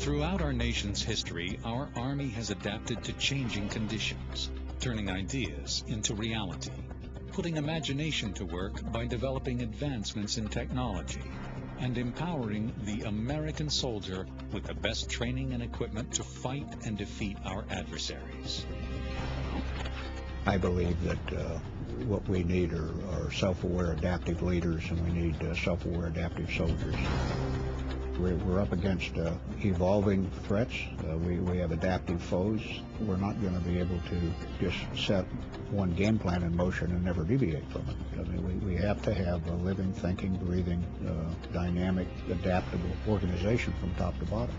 Throughout our nation's history, our Army has adapted to changing conditions, turning ideas into reality, putting imagination to work by developing advancements in technology, and empowering the American soldier with the best training and equipment to fight and defeat our adversaries. I believe that what we need are self-aware, adaptive leaders, and we need self-aware, adaptive soldiers. We're up against evolving threats. We have adaptive foes. We're not going to be able to just set one game plan in motion and never deviate from it. I mean, we have to have a living, thinking, breathing, dynamic, adaptable organization from top to bottom.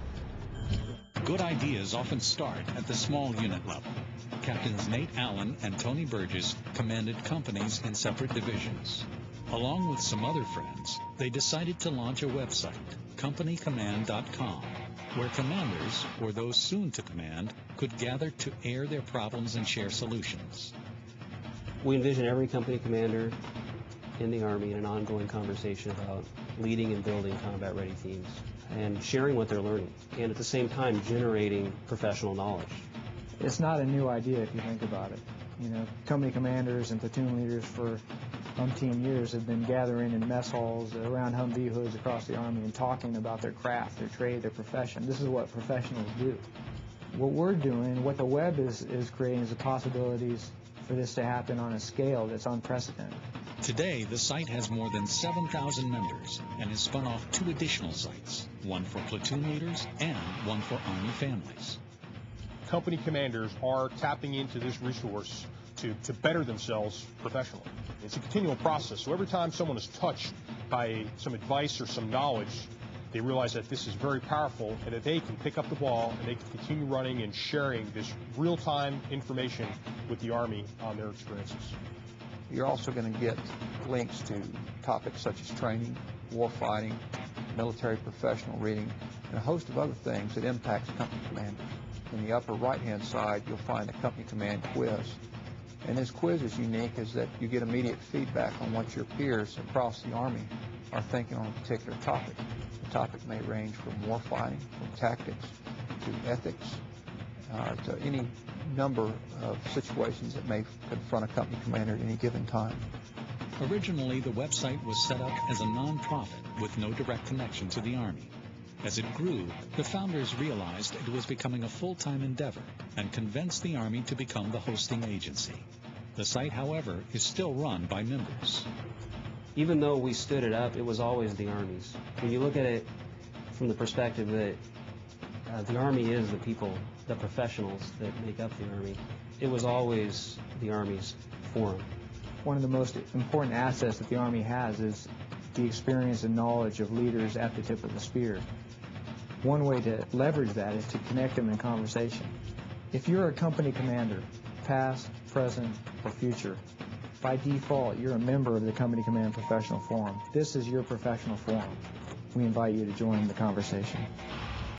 Good ideas often start at the small unit level. Captains Nate Allen and Tony Burgess commanded companies in separate divisions. Along with some other friends, they decided to launch a website, companycommand.com, where commanders, or those soon to command, could gather to air their problems and share solutions. We envision every company commander in the Army in an ongoing conversation about leading and building combat-ready teams and sharing what they're learning, and at the same time generating professional knowledge. It's not a new idea if you think about it. You know, company commanders and platoon leaders for umpteen years have been gathering in mess halls around Humvee hoods across the Army and talking about their craft, their trade, their profession. This is what professionals do. What we're doing, what the web is creating, is the possibilities for this to happen on a scale that's unprecedented. Today, the site has more than 7,000 members and has spun off 2 additional sites, one for platoon leaders and one for Army families. Company commanders are tapping into this resource to better themselves professionally. It's a continual process, so every time someone is touched by some advice or some knowledge, they realize that this is very powerful and that they can pick up the ball and they can continue running and sharing this real-time information with the Army on their experiences. You're also going to get links to topics such as training, war fighting, military professional reading, and a host of other things that impacts company commanders. In the upper right-hand side, you'll find a company command quiz. And this quiz is unique is that you get immediate feedback on what your peers across the Army are thinking on a particular topic. The topic may range from war fighting, from tactics, to ethics, to any number of situations that may confront a company commander at any given time. Originally, the website was set up as a non-profit with no direct connection to the Army. As it grew, the founders realized it was becoming a full-time endeavor and convinced the Army to become the hosting agency. The site, however, is still run by members. Even though we stood it up, it was always the Army's. When you look at it from the perspective that the Army is the people, the professionals that make up the Army, it was always the Army's forum. One of the most important assets that the Army has is the experience and knowledge of leaders at the tip of the spear. One way to leverage that is to connect them in conversation. If you're a company commander, past, present, or future, by default, you're a member of the Company Command Professional Forum. This is your professional forum. We invite you to join the conversation.